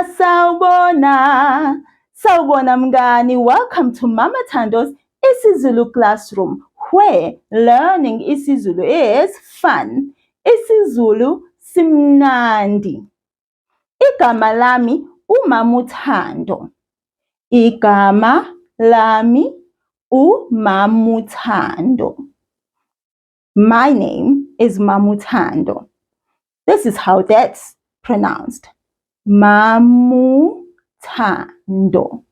Sawubona. Sawubona mngani. Welcome to Mama Thando's isiZulu classroom, where learning isiZulu is fun. isiZulu simnandi. Igama lami uMama Thando. Igama lami uMama Thando. My name is Mama Thando. This is how that's pronounced. Mama Thando.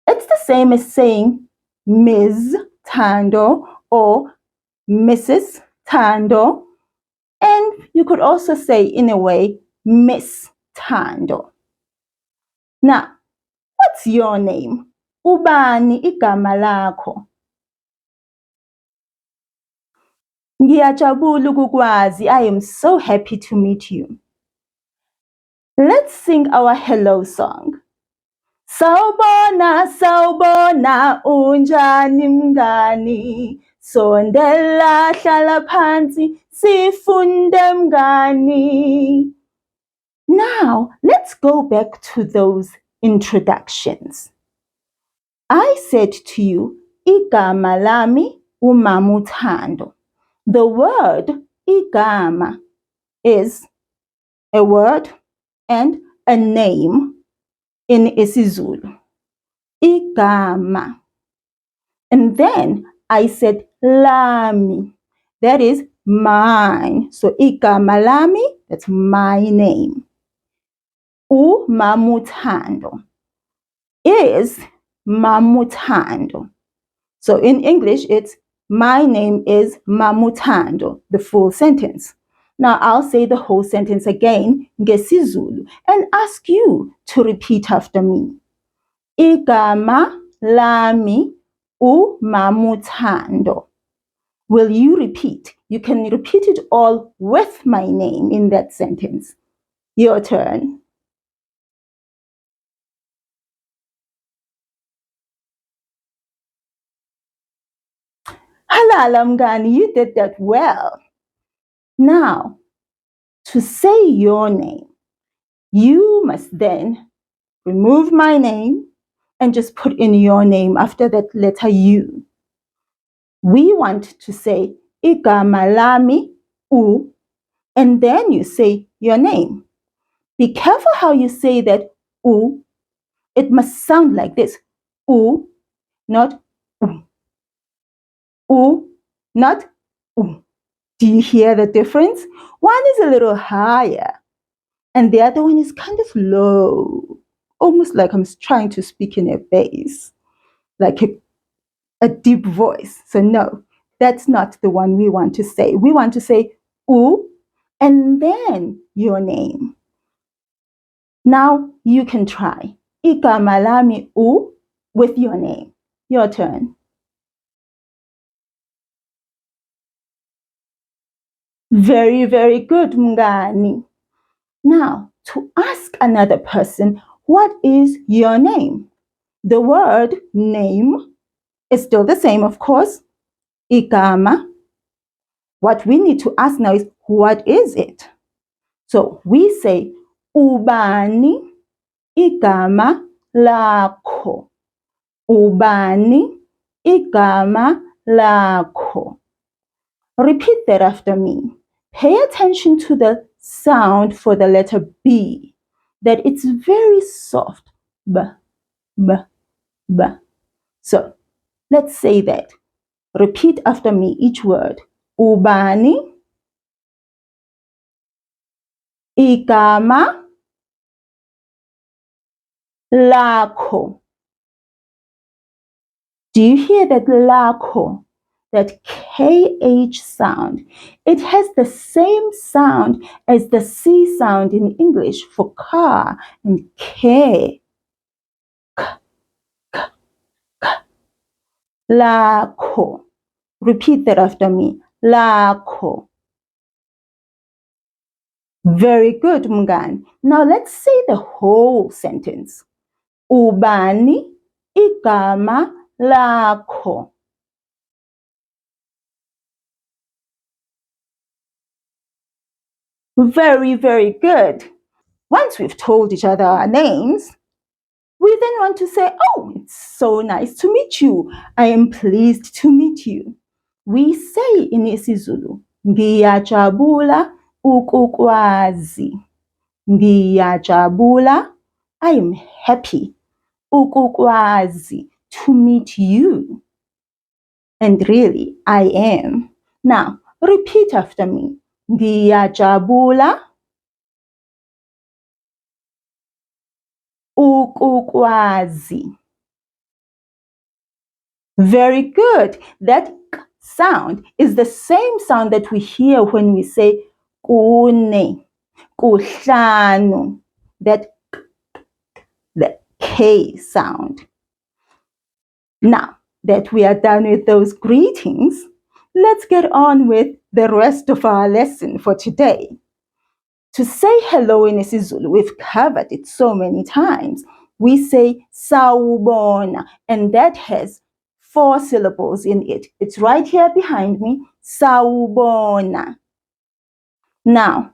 It's the same as saying Ms. Thando or Mrs. Thando. And you could also say, in a way, Miss Thando. Now, what's your name? Ubani igama lakho? Ngiyajabula ukukwazi. I am so happy to meet you. Let's sing our hello song. Sawubona, sawubona, unjani mngani? Sondela hlala phansi, sifunde mngani. Now, let's go back to those introductions. I said to you, igama lami uMama Thando. The word igama is a word and a name in isiZulu. Igama. And then I said lami. That is mine. So igama lami, that's my name. uMama Thando is Mama Thando. So in English, it's my name is Mama Thando, the full sentence. Now I'll say the whole sentence again, ngesiZulu, and ask you to repeat after me. Igama lami uMama Thando. Will you repeat? You can repeat it all with my name in that sentence. Your turn. Halala mngani, you did that well. Now, to say your name, you must then remove my name and just put in your name after that letter U. We want to say igama lami u, and then you say your name. Be careful how you say that u. It must sound like this. U, not u. U, not u. Do you hear the difference? One is a little higher and the other one is kind of low, almost like I'm trying to speak in a bass, like a deep voice. So no, that's not the one we want to say. We want to say u and then your name. Now you can try. Igama lami u with your name. Your turn. Very, very good, mngani. Now, to ask another person, what is your name? The word name is still the same, of course. Igama. What we need to ask now is, what is it? So we say, ubani igama lakho. Ubani igama lakho. Repeat that after me. Pay attention to the sound for the letter B, that it's very soft. B, b, b. So let's say that. Repeat after me each word. Ubani igama lakho. Do you hear that lakho? That KH sound. It has the same sound as the C sound in English for car and K. K, k, k. Lakho. Repeat that after me. Lakho. Very good, mngani. Now let's say the whole sentence. Ubani igama lakho. Very, very good. Once we've told each other our names, we then want to say, oh, it's so nice to meet you. I am pleased to meet you. We say in isiZulu, ngiyajabula ukukwazi. Ngiyajabula, I am happy. Ukukwazi, to meet you. And really, I am. Now, repeat after me. Ngiyajabula ukukwazi. Very good. That k sound is the same sound that we hear when we say kune, kuhlanu. That k, the K sound. Now that we are done with those greetings, let's get on with the rest of our lesson for today. To say hello in isiZulu, we've covered it so many times. We say sawubona, and that has 4 syllables in it. It's right here behind me, sawubona. Now,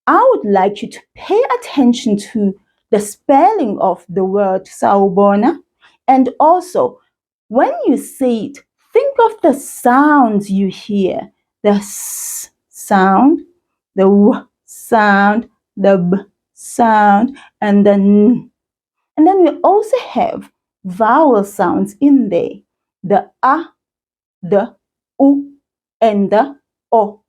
I would like you to pay attention to the spelling of the word sawubona, and also when you say it, think of the sounds you hear. The S sound, the W sound, the B sound, and the N. And then we also have vowel sounds in there. The A, the U, and the O.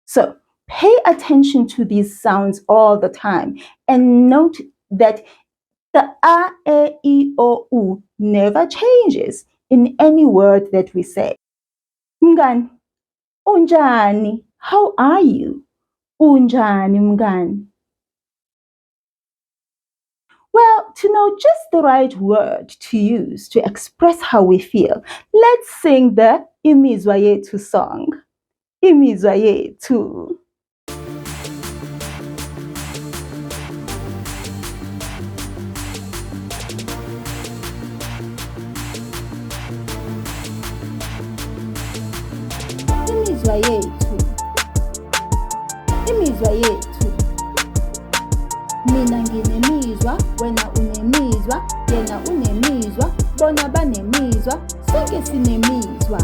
So pay attention to these sounds all the time and note that the A, E, I, O, U never changes in any word that we say. Mngani, unjani? How are you? Unjani mngani? Well, to know just the right word to use to express how we feel, let's sing the Imizwa Yethu song. Imizwa Yethu. Imizwa yethu, imizwa yethu. Mina nginemizwa, wena unemizwa, yena unemizwa, bona banemizwa, sonke sinemizwa.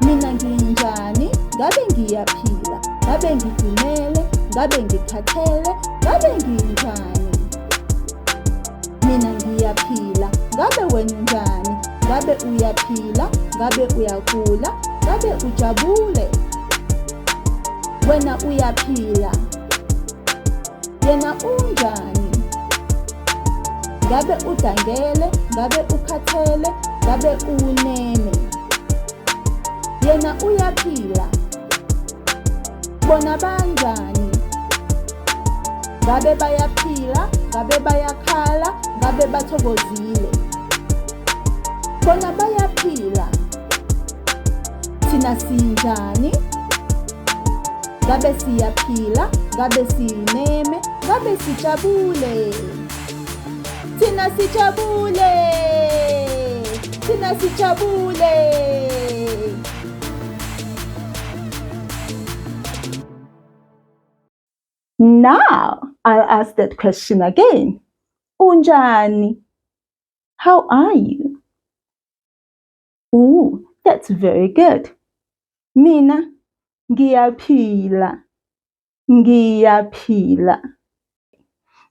Mina nginjani, ngabe ngiyaphila, ngabe ngidumele, ngabe ngikhathele, ngabe nginjani. Mina ngiyaphila, ngabe wena unjani, ngabe uyaphila, ngabe uyagula, ngabe ujabule. Wena uyaphila, yena unjani. Ngabe udangele, ngabe ukhathele, ngabe uneme. Yena uyaphila, bona banjani. Ngabe bayaphila, ngabe bayakhala, ngabe bathokozile. Bona bayaphila, thina sinjani. Ngabe siyaphila, ngabe sineme, ngabe sijabule. Thina sijabule, thina sijabule. Now, I'll ask that question again. Unjani? How are you? Ooh, that's very good. Mina ngiyaphila, ngiyaphila.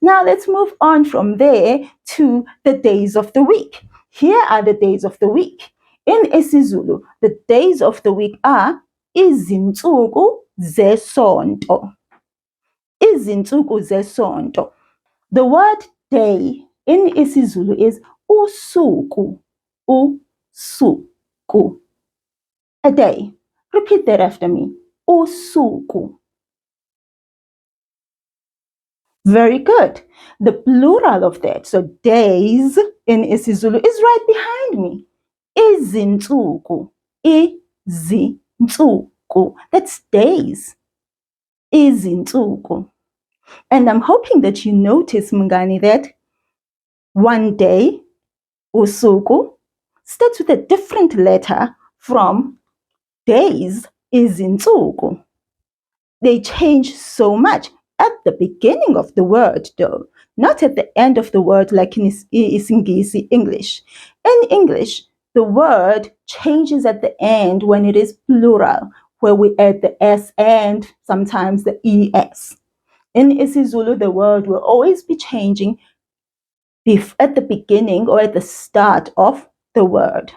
Now let's move on from there to the days of the week. Here are the days of the week. In isiZulu, the days of the week are izinsuku zesonto. Izinsuku zesonto. The word day in isiZulu is usuku. Usuku. A day. Repeat that after me. Usuku. Very good. The plural of that, so days in isiZulu, is right behind me. Izinsuku. Izinsuku. That's days. Izinsuku. And I'm hoping that you notice, Mngani, that one day, usuku, starts with a different letter from days, izinsuku. They change so much. at the beginning of the word though, not at the end of the word like in isiNgisi English. In English, the word changes at the end when it is plural, where we add the S and sometimes the ES. In isiZulu, the word will always be changing at the beginning or at the start of the word.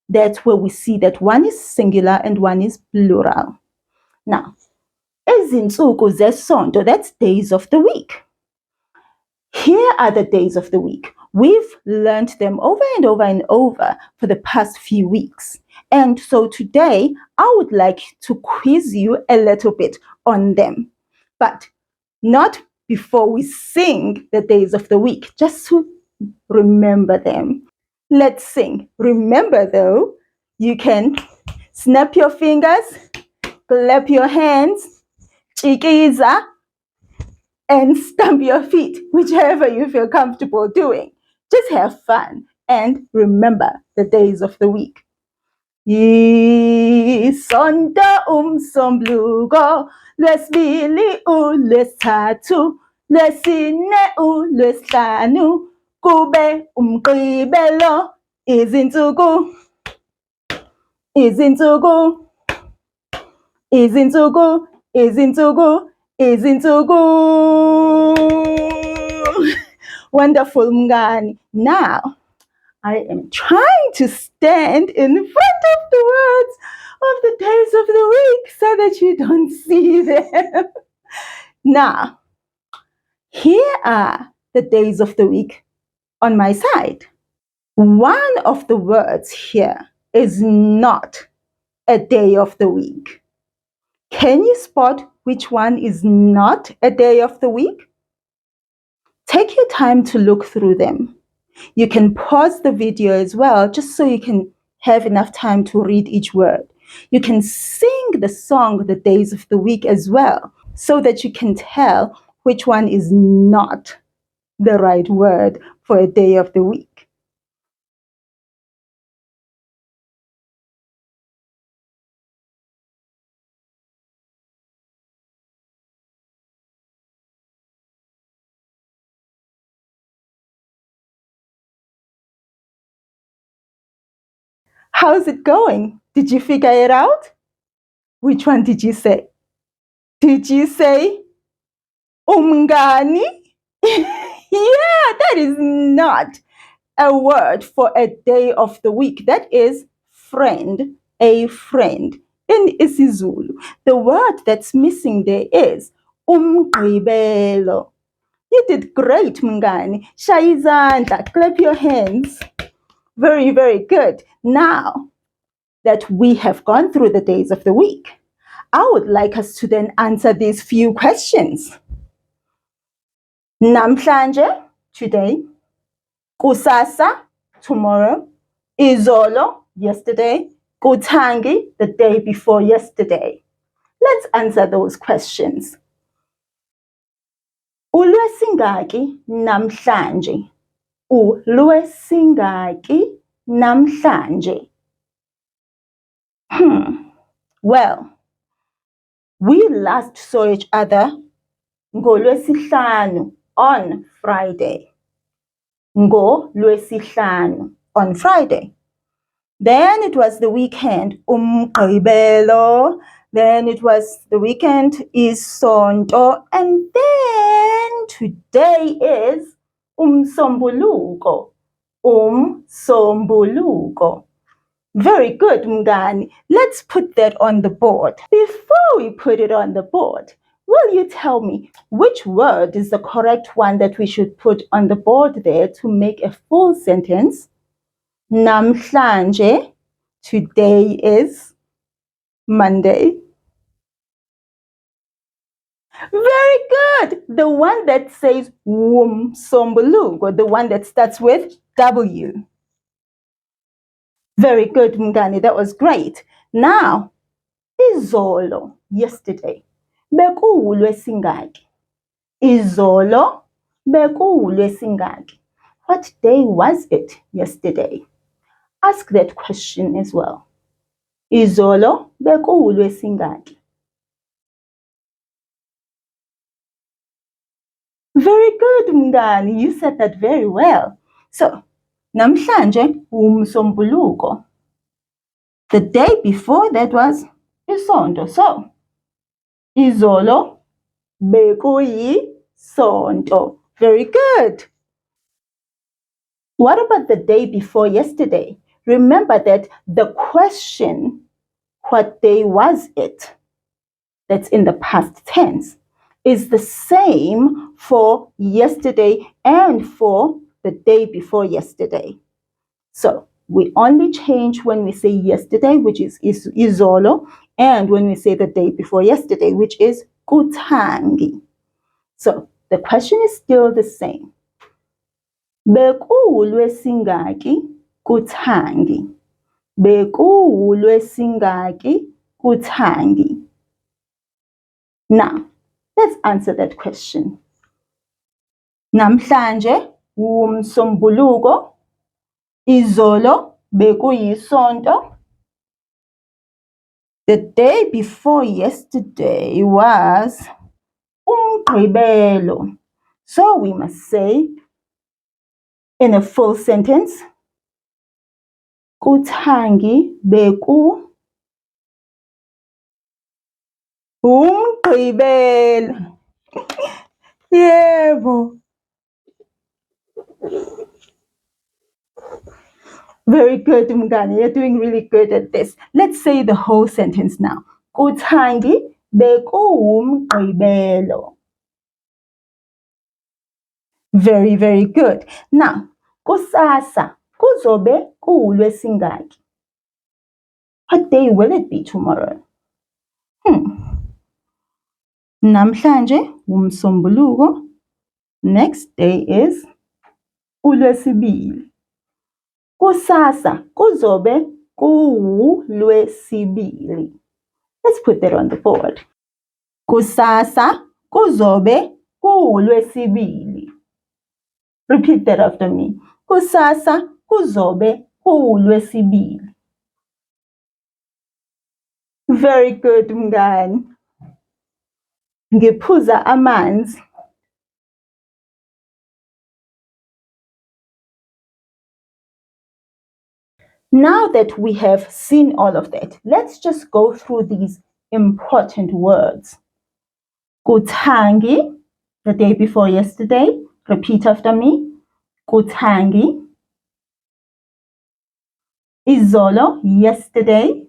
That's where we see that one is singular and one is plural. Now, izinsuku zesonto, that's days of the week. Here are the days of the week. We've learned them over and over and over for the past few weeks. And so today, I would like to quiz you a little bit on them. But not before we sing the days of the week, just to remember them. Let's sing. Remember though, you can snap your fingers, clap your hands, chikiza, and stamp your feet, whichever you feel comfortable doing. Just have fun and remember the days of the week. Isonto uMsombuluko, lwesibili uLwesithathu, lwesine uLwesihlanu, kube uMgqibelo, izinsuku, izinsuku, izinsuku, izinsuku, izinsuku. Wonderful mngani. Now, I am trying to stand in front of the words of the days of the week so that you don't see them. Now, here are the days of the week on my side. One of the words here is not a day of the week. Can you spot which one is not a day of the week? Take your time to look through them. You can pause the video as well, just so you can have enough time to read each word. You can sing the song the days of the week as well, so that you can tell which one is not the right word for a day of the week. How's it going? Did you figure it out? Which one did you say? Did you say umngani? Yeah, that is not a word for a day of the week. That is friend, a friend. In isiZulu, the word that's missing there is umgqibelo. You did great, mngani. Shaya izandla, clap your hands. Very, very good. Now that we have gone through the days of the week, I would like us to then answer these few questions. Namhlanje, today. Kusasa, tomorrow. Izolo, yesterday. Kutangi, the day before yesterday. Let's answer those questions. Ulwesingaki namhlanje. Ulwesingaki namhlanje. Well, we last saw each other ngoLwesihlanu, on Friday. NgoLwesihlanu, on Friday. Then it was the weekend, uMgqibelo. Then it was the weekend, isonto. And then today is uMsombuluko. uMsombuluko. Very good, mngani. Let's put that on the board. Before we put it on the board, will you tell me which word is the correct one that we should put on the board there to make a full sentence? Namhlanje, today is Monday. Very good. The one that says uMsombuluko, the one that starts with W. Very good, mngani. That was great. Now, izolo, yesterday. Bekuwulwesingaki. Izolo, bekuwulwesingaki. What day was it yesterday? Ask that question as well. Izolo, bekuwulwesingaki. Very good, Mngani. You said that very well. So, namhlanje uMsombuluko. The day before that was iSonto. So, izolo bekuyisonto. Very good. What about the day before yesterday? Remember that the question, what day was it? That's in the past tense, is the same for yesterday and for the day before yesterday. So we only change when we say yesterday, which is izolo, and when we say the day before yesterday, which is kutangi. So the question is still the same. Bekuwulwesingaki kutangi. Bekuwulwesingaki kutangi. Now, let's answer that question. Namhlanje uMsombuluko. Izolo bekuyisonto. The day before yesterday was uMgqibelo. So we must say in a full sentence, kutangi beku uMgqibelo. Yebo. Very good, Mngani. You're doing really good at this. Let's say the whole sentence now. Kutangi bekuwumgqibelo. Very, very good. Now, kusasa kuzobe kuwulwesingaki. What day will it be tomorrow? Namhlanje uMsombuluko. Next day is uLwesibili. Kusasa kuzobe kuwulwesibili. Let's put that on the board. Kusasa kuzobe kuwulwesibili. Repeat that after me. Kusasa kuzobe kuwulwesibili. Very good, Mngani. Ngiphuza amanzi. Now that we have seen all of that, let's just go through these important words. Kutangi, the day before yesterday. Repeat after me. Kutangi. Izolo, yesterday.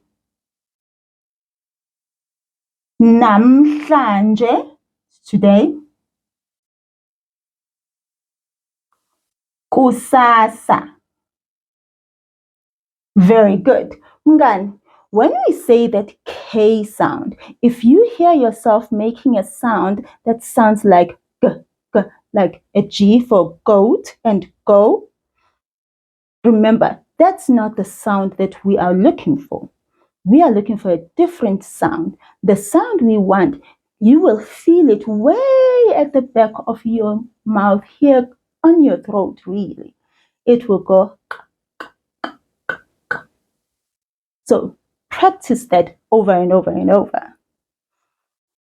Namhlanje, today. Kusasa. Very good. Mngani, when we say that K sound, if you hear yourself making a sound that sounds like G, G, like a G for goat and go, remember, that's not the sound that we are looking for. We are looking for a different sound. The sound we want, you will feel it way at the back of your mouth here on your throat, really. It will go. So practice that over and over and over.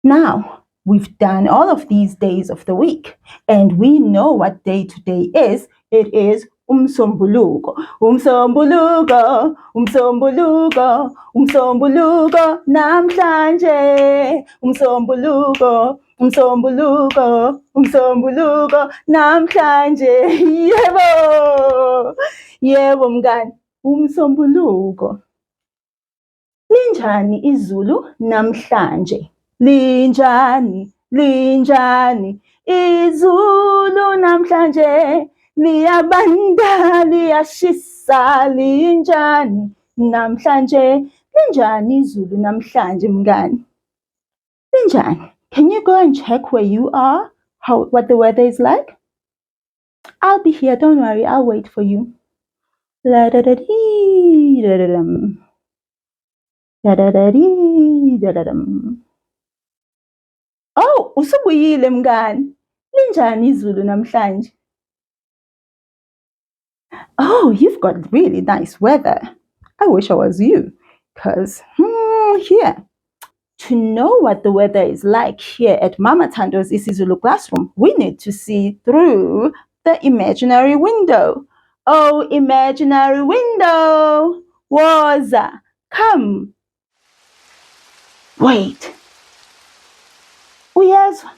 Now, we've done all of these days of the week, and we know what day today is. It is uMsombuluko. uMsombuluko, uMsombuluko, uMsombuluko, namhlanje. uMsombuluko, uMsombuluko, uMsombuluko, namhlanje. Yebo! Yebo, mngani, uMsombuluko. Linjani izulu namhlanje? Linjani, linjani izulu namhlanje? Liyabanda, liyashisa, linjani namhlanje? Linjani izulu namhlanje, mngani? Linjani? Can you go and check where you are? What the weather is like? I'll be here, don't worry, I'll wait for you. La-da-da-dee, da-da-dum. Da-da-da-dee, da-da-dum. Oh, usubuyile mngani. Linjani izulu namhlanje? Oh, you've got really nice weather. I wish I was you, because here, to know what the weather is like here at Mama Thando's isiZulu classroom, we need to see through the imaginary window. Oh, imaginary window, woza, come. Wait. Uyezwa?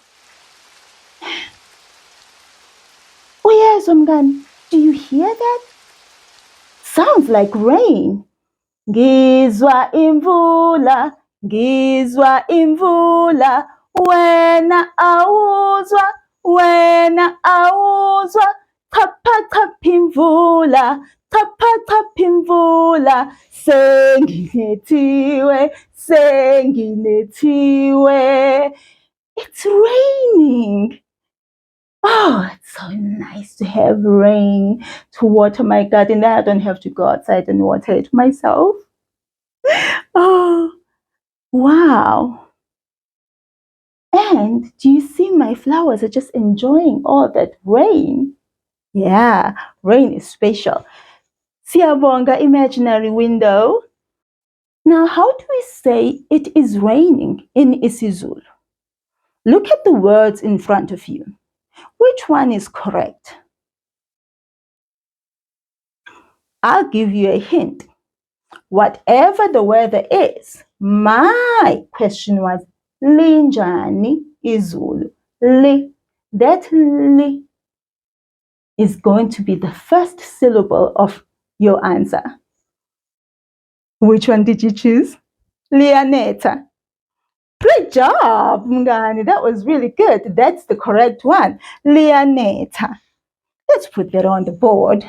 Uyezwa mngani? Do you hear that? Sounds like rain. Ngizwa imvula, ngizwa imvula, wena awuzwa, wena awuzwa, chapha chapha imvula, chapha chapha imvula, senginethiwe, senginethiwe. It's raining. Oh, it's so nice to have rain to water my garden. I don't have to go outside and water it myself. Oh, wow. And do you see my flowers are just enjoying all that rain? Yeah, rain is special. Siyabonga, imaginary window. Now, how do we say it is raining in isiZulu? Look at the words in front of you. Which one is correct? I'll give you a hint. Whatever the weather is, my question was linjani izulu. Li. That li is going to be the first syllable of your answer. Which one did you choose? Lianeta. Great job, Mngani. That was really good. That's the correct one. Lianeta. Let's put that on the board.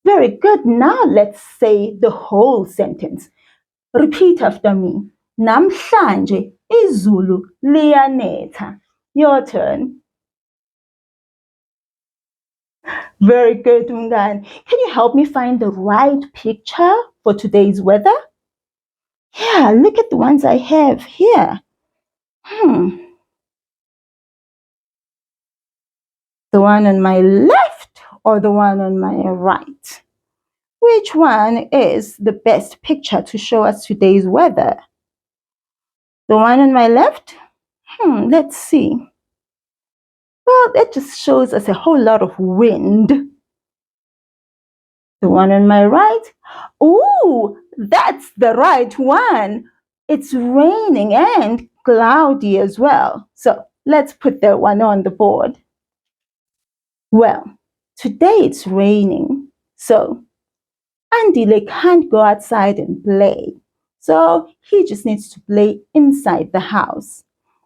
Very good. Now let's say the whole sentence. Repeat after me. Namhlanje izulu liyanetha. Your turn. Very good, Mngani. Can you help me find the right picture for today's weather? Yeah, look at the ones I have here. The one on my left or the one on my right? Which one is the best picture to show us today's weather? The one on my left? Let's see. Well, that just shows us a whole lot of wind. The one on my right? Ooh, that's the right one. It's raining and cloudy as well. So let's put that one on the board. Well, today it's raining, so Andile can't go outside and play. So he just needs to play inside the house.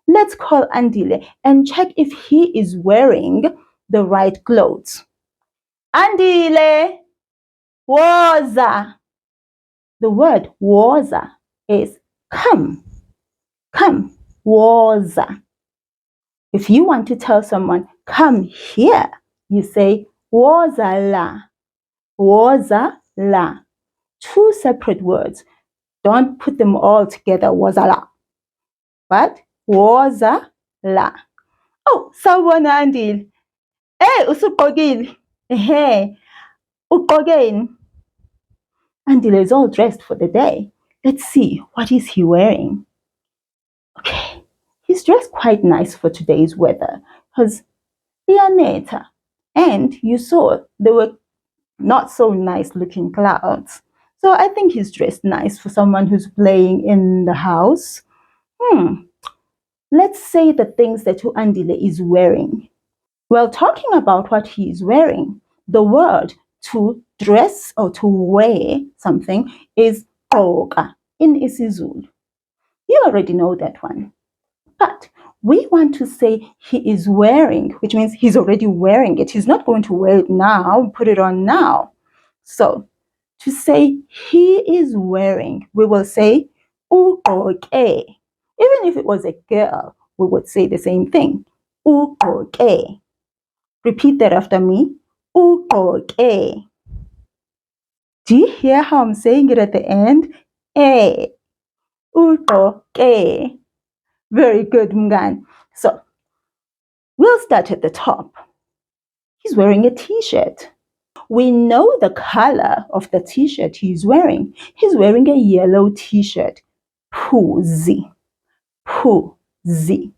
Let's call Andile and check if he is wearing the right clothes. Andile, woza. The word woza is come. Come, woza. If you want to tell someone, come here, you say woza la. Woza la. Two separate words. Don't put them all together, woza la. But woza la. Oh, sawubona Andile. Usugqokile. Ugqokeni. Andile is all dressed for the day. Let's see, what is he wearing? Okay, he's dressed quite nice for today's weather because liyanetha. And you saw there were not so nice looking clouds. So I think he's dressed nice for someone who's playing in the house. Let's say the things that Andile is wearing. Well, talking about what he is wearing, the word to dress or to wear something is gqoka in isiZulu. You already know that one. But we want to say he is wearing, which means he's already wearing it. He's not going to wear it now, put it on now. So to say he is wearing, we will say ugqoke. Even if it was a girl, we would say the same thing. Ugqoke. Repeat that after me. Ugqoke. Do you hear how I'm saying it at the end? Ugqoke. Very good, Mngani. So we'll start at the top. He's wearing a t-shirt. We know the color of the t-shirt he's wearing. He's wearing a yellow t-shirt. Phuzi. Phuzi.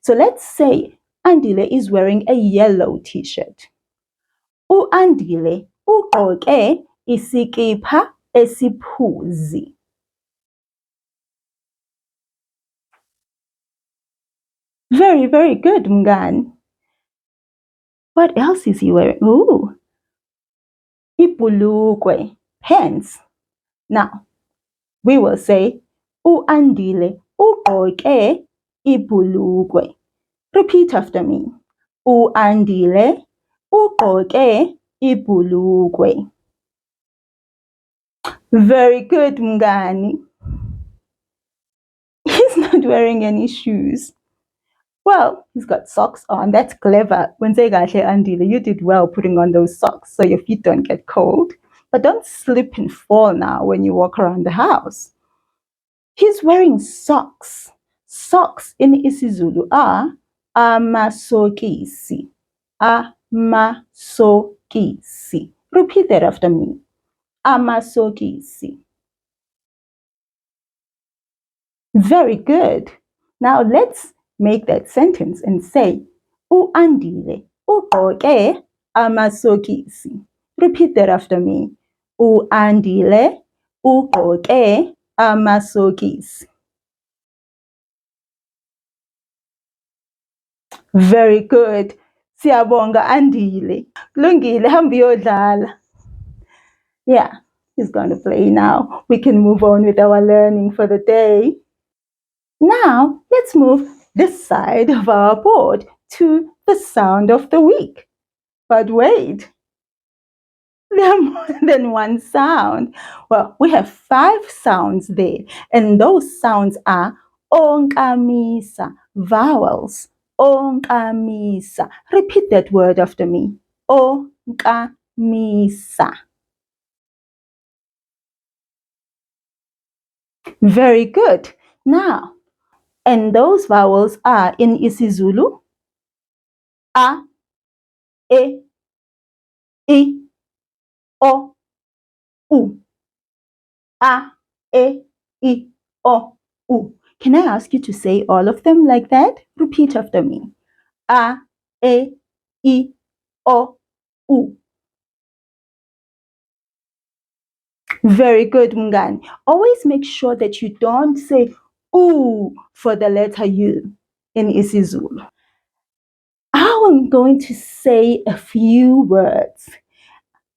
So let's say Andile is wearing a yellow t-shirt. U-Andile ugqoke isikipha esiphuzi. Very, very good, Mngani. What else is he wearing? Ooh, ibhulukwe, pants. Now, we will say, U-Andile ugqoke ibhulukwe. Repeat after me. U-Andile ugqoke ibhulukwe. Very good, Mngani. He's not wearing any shoes. Well, he's got socks on. That's clever. Wenze kahle Andile, you did well putting on those socks so your feet don't get cold. But don't slip and fall now when you walk around the house. He's wearing socks. Socks in isiZulu are amasokisi. Amasokisi. Repeat that after me. Amasokisi. Very good. Now let's make that sentence and say, U-Andile ugqoke amasokisi. Repeat that after me. U-Andile ugqoke amasokisi. Very good. Siyabonga Andile. Kulungile, hamba uyodlala. Yeah, he's going to play now. We can move on with our learning for the day. Now, let's move this side of our board to the sound of the week. But wait, there are more than one sound. Well, we have 5 sounds there, and those sounds are onkamisa, vowels. Onkamisa. Repeat that word after me. Onkamisa. Very good. Now, and those vowels are in isiZulu, a, e, I, o, u. A, e, I, o, u. Can I ask you to say all of them like that? Repeat after me. A, e, I, o, u. Very good, Mngani. Always make sure that you don't say U for the letter U in isiZulu. I'm going to say a few words.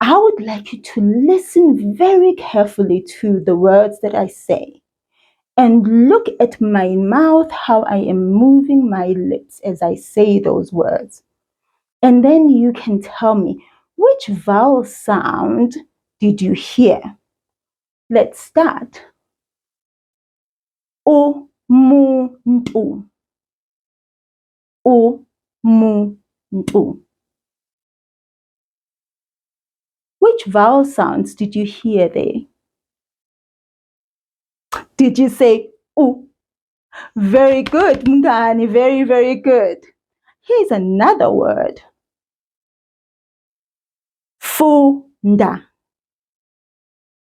I would like you to listen very carefully to the words that I say and look at my mouth, how I am moving my lips as I say those words. And then you can tell me, which vowel sound did you hear? Let's start. Umuntu. Umuntu. Which vowel sounds did you hear there? Did you say U? Very good, Mngani. Very, very good. Here's another word. Funda.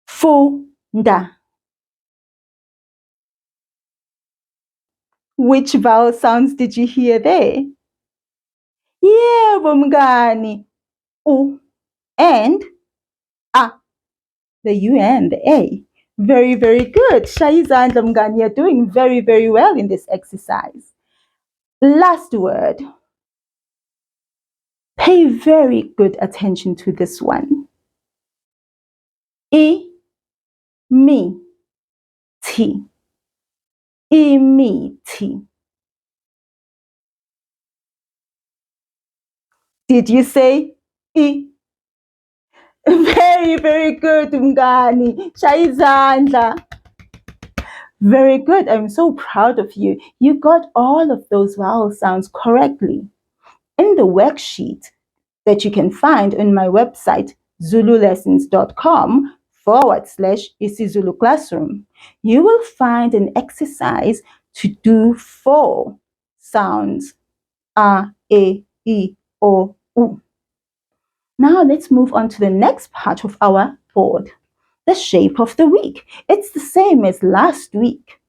Funda. Which vowel sounds did you hear there? Yeah, Mngani. U and A. The U and the A. Very, very good. Shayizandla Mngani, you're doing very, very well in this exercise. Last word. Pay very good attention to this one. I, me, T. Imithi. Did you say I? Very, very good, Mngani. Shayizandla. Very good. I'm so proud of you. You got all of those vowel sounds correctly. In the worksheet that you can find on my website, zululessons.com/isiZulu classroom, you will find an exercise to do 4 sounds. A, E, I, O, U. Now let's move on to the next part of our board, the shape of the week. It's the same as last week.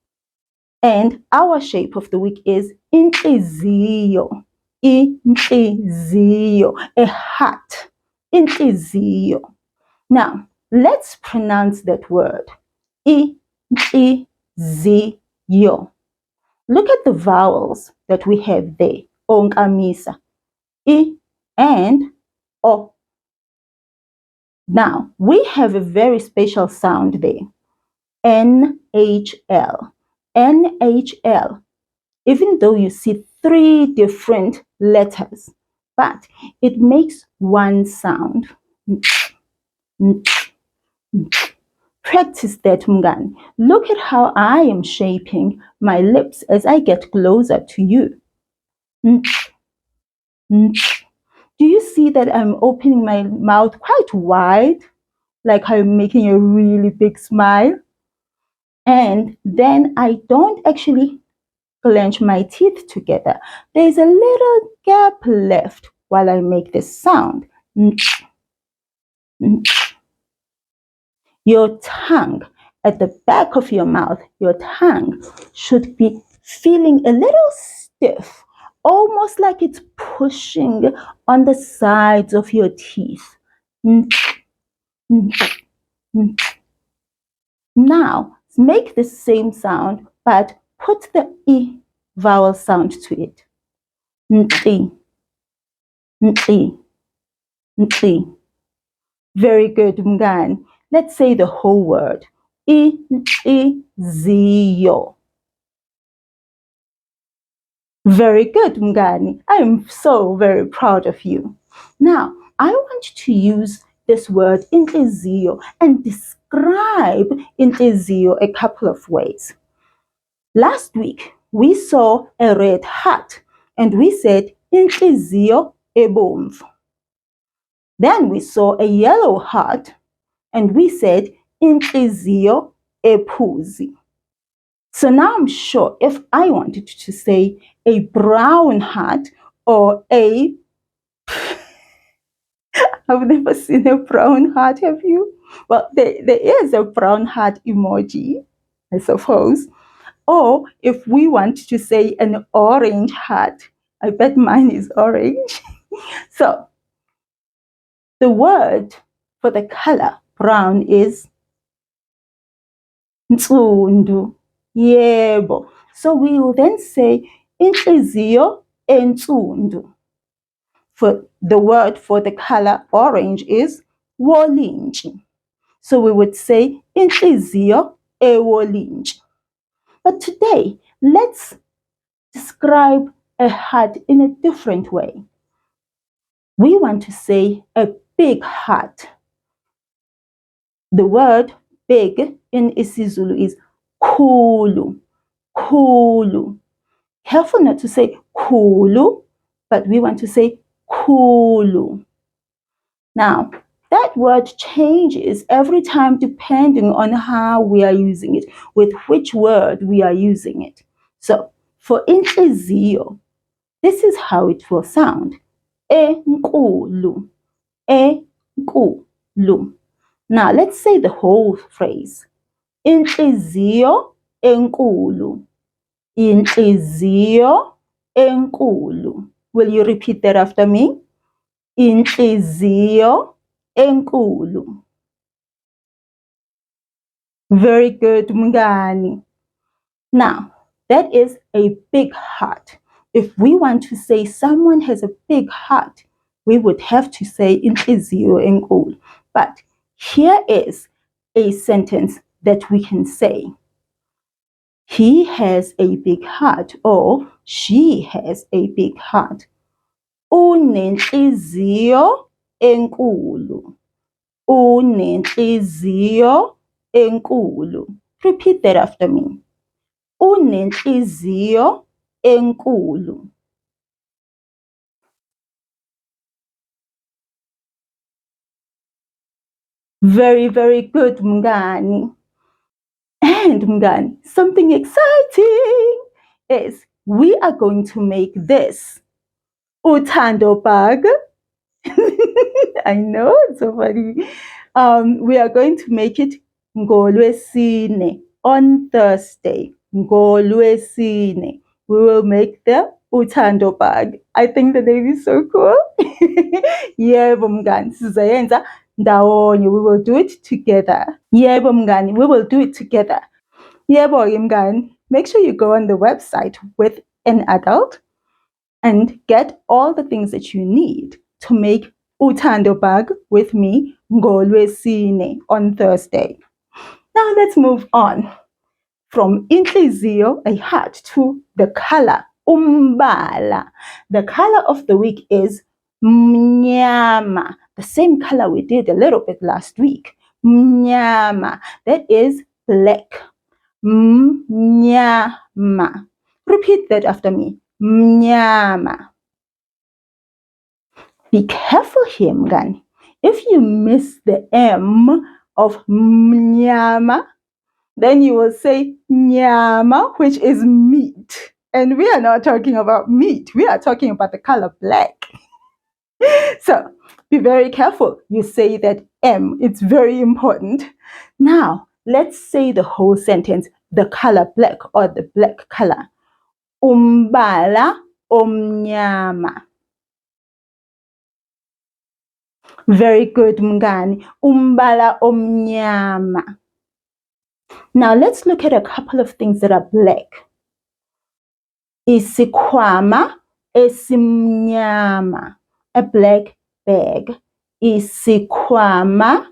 And our shape of the week is inhliziyo. Inhliziyo. A heart. Inhliziyo. Now, let's pronounce that word. Inhliziyo. Look at the vowels that we have there. Onkamisa. I and O. Now, we have a very special sound there. NHL. NHL. Even though you see 3 different letters, but it makes one sound. Practice that, Mngani. Look at how I am shaping my lips as I get closer to you. Do you see that I'm opening my mouth quite wide, like I'm making a really big smile? And then I don't actually clench my teeth together. There's a little gap left while I make this sound. Your tongue at the back of your mouth, your tongue should be feeling a little stiff, almost like it's pushing on the sides of your teeth. Now, make the same sound, but put the E vowel sound to it. Nti, nti, nti. Very good, Mngani. Let's say the whole word. Inhliziyo. Very good, Mngani. I am so very proud of you. Now, I want you to use this word inhliziyo and describe inhliziyo a couple of ways. Last week, we saw a red heart and we said inhliziyo ebomvu. Then we saw a yellow heart and we said inhliziyo ephuzi. So now I'm sure if I wanted to say a brown heart or a I've never seen a brown heart, have you? Well, there is a brown heart emoji, I suppose. Or if we want to say an orange heart, I bet mine is orange. So the word for the color brown is nsundu. Yebo. So we will then say inhliziyo ensundu. For the word for the color orange is wolintshi. So we would say inhliziyo ewolintshi. But today, let's describe a heart in a different way. We want to say a big heart. The word big in isiZulu is khulu. Khulu. Careful not to say khulu, but we want to say khulu. Now, that word changes every time depending on how we are using it, with which word we are using it. So, for inhliziyo, this is how it will sound. Enkulu. Enkulu. Now, let's say the whole phrase. Inhliziyo enkulu. Inhliziyo enkulu. Will you repeat that after me? Inhliziyo enkulu. Very good, Mngani. Now, that is a big heart. If we want to say someone has a big heart, we would have to say inhliziyo enkulu. But here is a sentence that we can say. He has a big heart or she has a big heart. Unenhliziyo enkulu. Unenhliziyo enkulu. Repeat that after me. Unenhliziyo enkulu. Very, very good, Mngani. And Mngani, something exciting is we are going to make this uthando bag. I know, it's so funny. We are going to make it ngolwesine, on Thursday. Ngolwesine. We will make the uthando bag. I think the name is so cool. Yebo mngani, sizayenza ndawonye. We will do it together. Yebo mngani, we will do it together. Yebo mngani. Make sure you go on the website with an adult and get all the things that you need to make uthando bag with me ngolwesine, on Thursday. Now let's move on from inhliziyo, a heart, to the color, umbala. The color of the week is mnyama, the same color we did a little bit last week. Mnyama, that is black. Mnyama. Repeat that after me. Mnyama. Be careful here, mngani. If you miss the M of mnyama, then you will say nyama, which is meat. And we are not talking about meat. We are talking about the color black. So be very careful. You say that M. It's very important. Now, let's say the whole sentence, the color black or the black color. Umbala omnyama. Very good, mngani. Umbala omnyama. Now let's look at a couple of things that are black. Isikhwama esimnyama. A black bag. Isikhwama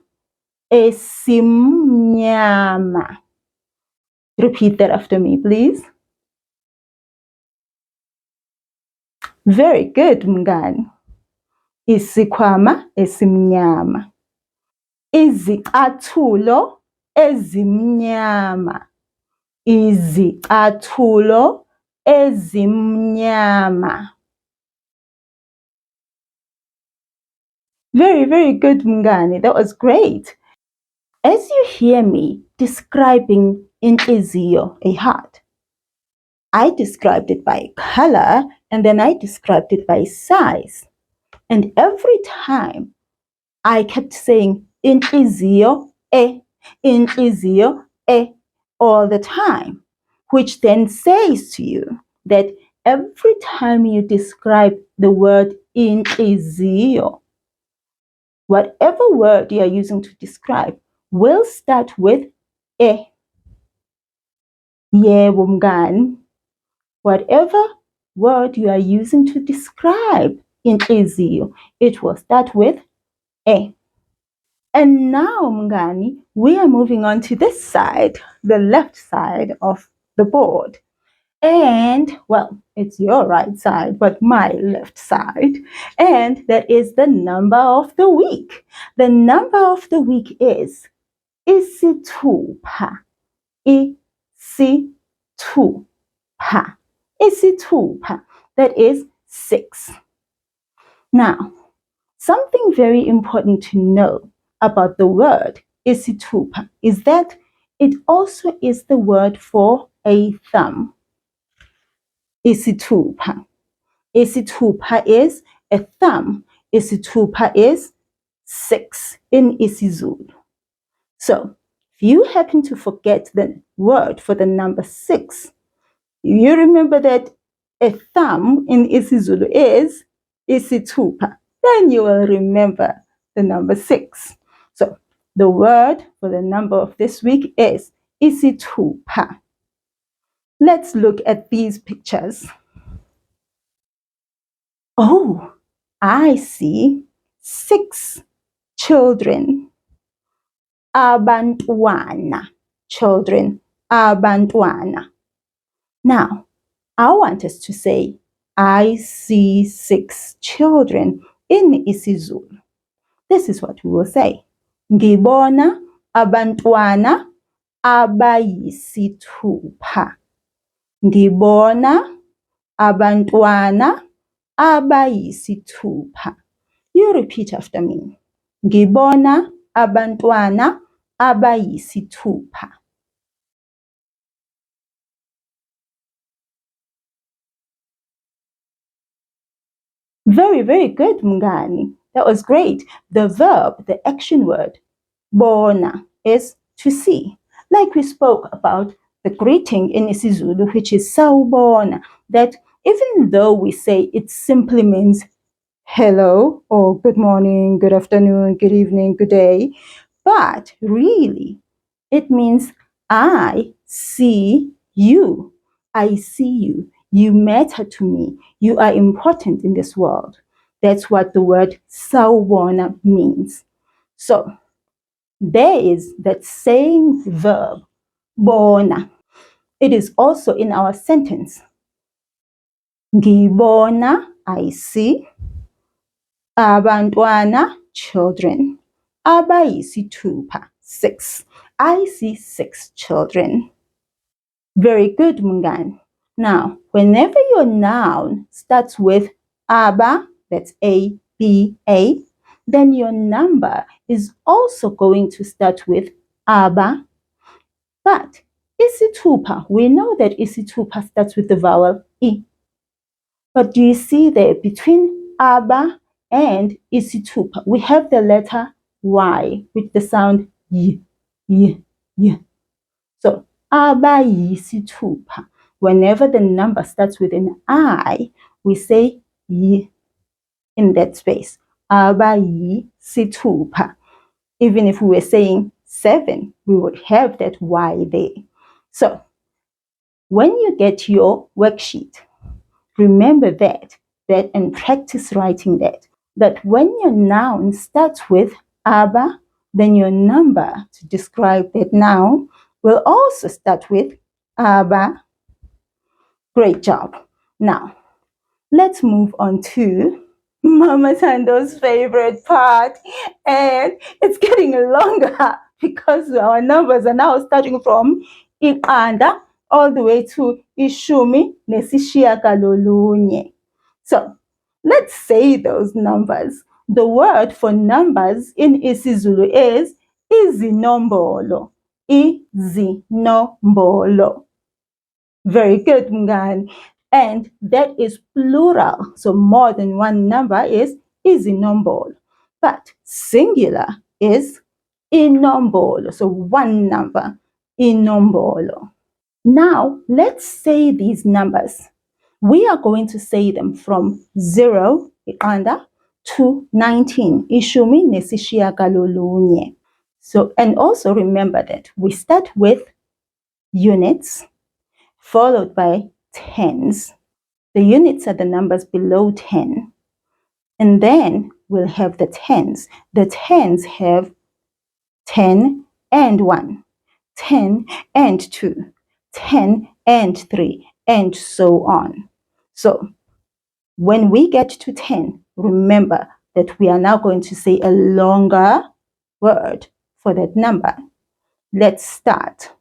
esimnyama. Repeat that after me, please. Very good, mngani. Isikhwama esimnyama. Izicathulo ezimnyama. Izicathulo ezimnyama. Very, very good, mngani. That was great. As you hear me describing inhliziyo, a heart, I described it by color and then I described it by size. And every time I kept saying inhliziyo, inhliziyo, all the time, which then says to you that every time you describe the word inhliziyo, whatever word you are using to describe will start with e. Yebo mngani. Whatever word you are using to describe inhliziyo, it will start with e. And now, mngani, we are moving on to this side, the left side of the board. And, well, it's your right side, but my left side. And that is the number of the week. The number of the week is isithupha. Isithupha. Isithupha. That is 6. Now, something very important to know about the word isithupha is that it also is the word for a thumb. Isithupha. Isithupha is a thumb. Isithupha is 6 in isiZulu. So, if you happen to forget the word for the number 6, you remember that a thumb in isiZulu is isithupha. Then you will remember the number 6. So, the word for the number of this week is isithupha. Let's look at these pictures. Oh, I see 6 children. Abantwana. Children. Abantwana. Now, I want us to say, I see 6 children in isiZulu. This is what we will say. Ngibona abantwana abayisithupha. Ngibona abantwana abayisithupha. You repeat after me. Ngibona abantwana abayisithupha. Very, very good, mngani. That was great. The verb, the action word, bona, is to see. Like we spoke about the greeting in isiZulu, which is sawubona, that even though we say it simply means hello or good morning, good afternoon, good evening, good day, but really it means I see you. I see you. You matter to me. You are important in this world. That's what the word sawubona means. So there is that same verb, bona. It is also in our sentence. Ngibona, I see. Abantwana, children. Abayisithupha, 6. I see 6 children. Very good, Mngani. Now, whenever your noun starts with aba, that's A, B, A, then your number is also going to start with aba. But isithupha, we know that isithupha starts with the vowel I. But do you see there between aba and isithupha, we have the letter Y with the sound Y, Y, Y. So abayisithupha. Whenever the number starts with an I, we say Y in that space. Abayisithupha. Even if we were saying 7, we would have that Y there. So when you get your worksheet, remember that and practice writing that when your noun starts with aba, then your number to describe that noun will also start with aba. Great job. Now, let's move on to Mama Thando's favorite part, and it's getting longer because our numbers are now starting from iqanda all the way to ishumi nesishiyagalolunye. So let's say those numbers. The word for numbers in isiZulu is izinombolo. Izinombolo. Very good, Mngani. And that is plural. So more than one number is izinombolo. But singular is inombolo. So one number, inombolo. Now, let's say these numbers. We are going to say them from 0 iqanda to 19 ishumi nesishiyagalolunye. So, and also remember that we start with units followed by tens. The units are the numbers below 10. And then we'll have the tens. The tens have 10 and 1, 10 and 2, 10 and 3, and so on. So when we get to 10, remember that we are now going to say a longer word for that number. Let's start.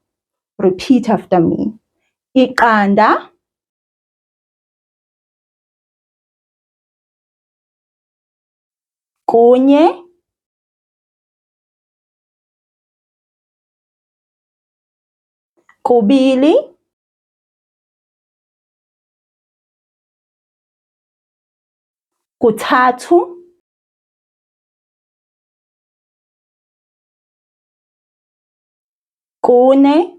Repeat after me. Iqanda, kunye, kubili, kuthathu, kune,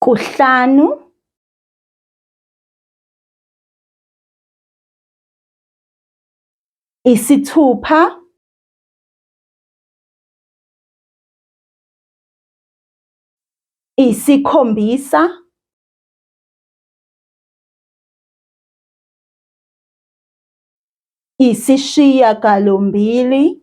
kuhlanu, isithupha, isikhombisa, isishiyagalombili,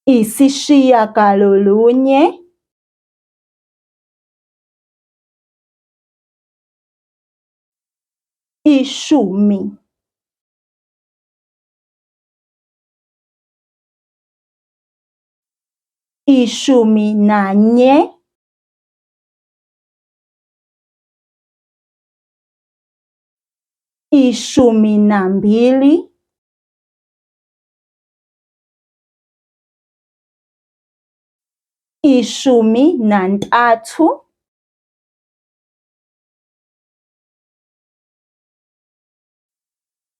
isishiyagalolunye, ishumi. Ishumi nanye, ishumi nambili, ishumi nantathu,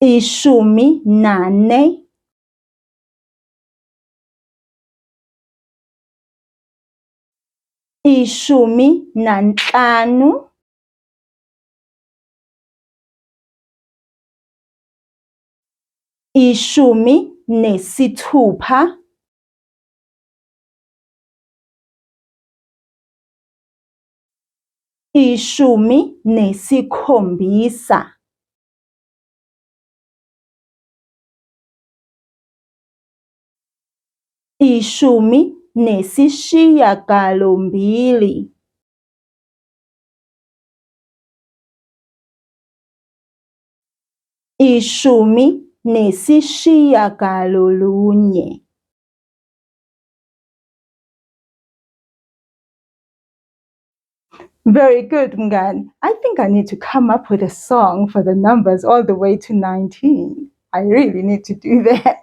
ishumi nane, ishumi nanhlanu, ishumi nesithupha, ishumi nesikhombisa, ishumi nesishiyagalombili, ishumi nesishiyagalolunye. Very good, Mngani. I think I need to come up with a song for the numbers all the way to 19. I really need to do that.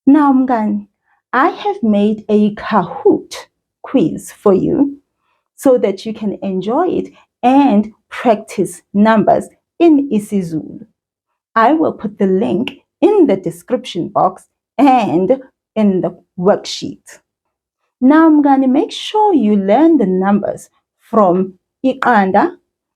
Now, Mngani, I have made a Kahoot quiz for you so that you can enjoy it and practice numbers in isiZulu. I will put the link in the description box and in the worksheet. Now I'm going to make sure you learn the numbers from iqanda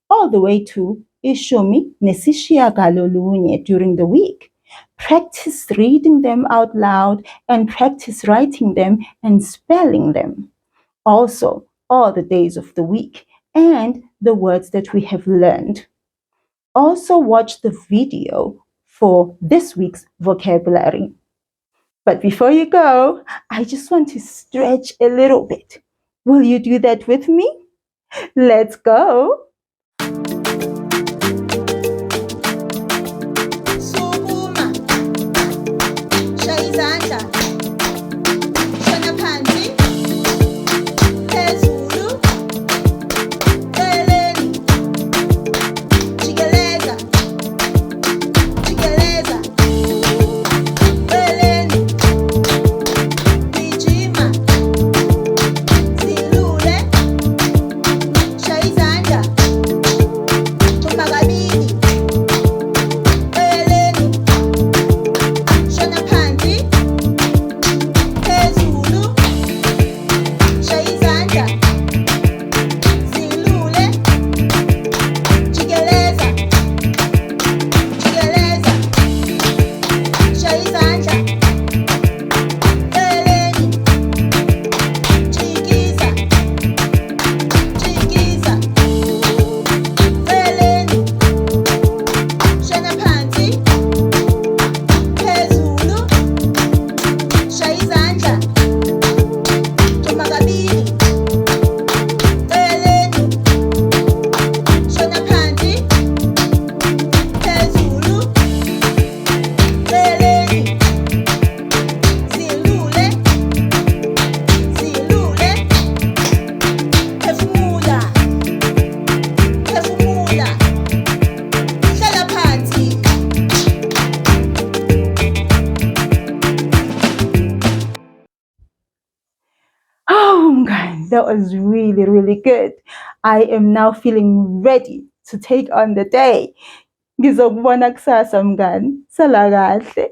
all the way to ishumi nesishiyagalolunye during the week. Practice reading them out loud and practice writing them and spelling them. Also, all the days of the week and the words that we have learned. Also watch the video for this week's vocabulary. But before you go, I just want to stretch a little bit. Will you do that with me? Let's go. Sukuma, shaya izandla, shona phansi, phezulu, eceleni, jikeleza, jikeleza, eceleni, gijima, zilule, shaya izandla, thumba kabili, eceleni, shona phansi, phezulu, shaya izandla, zilule, jikeleza, jikeleza, shaya izandla, eceleni, jikiza, jikiza, eceleni, shona phansi, phezulu, shaya izandla, thumba kabili, eceleni, shona phansi, phezulu, eceleni, zilule, zilule, phefumula, phefumula, hlala phansi. Oh, Mngani, that was really, really good. I am now feeling ready to take on the day. Ngizokubona kusasa, Mngani. Sala kahle.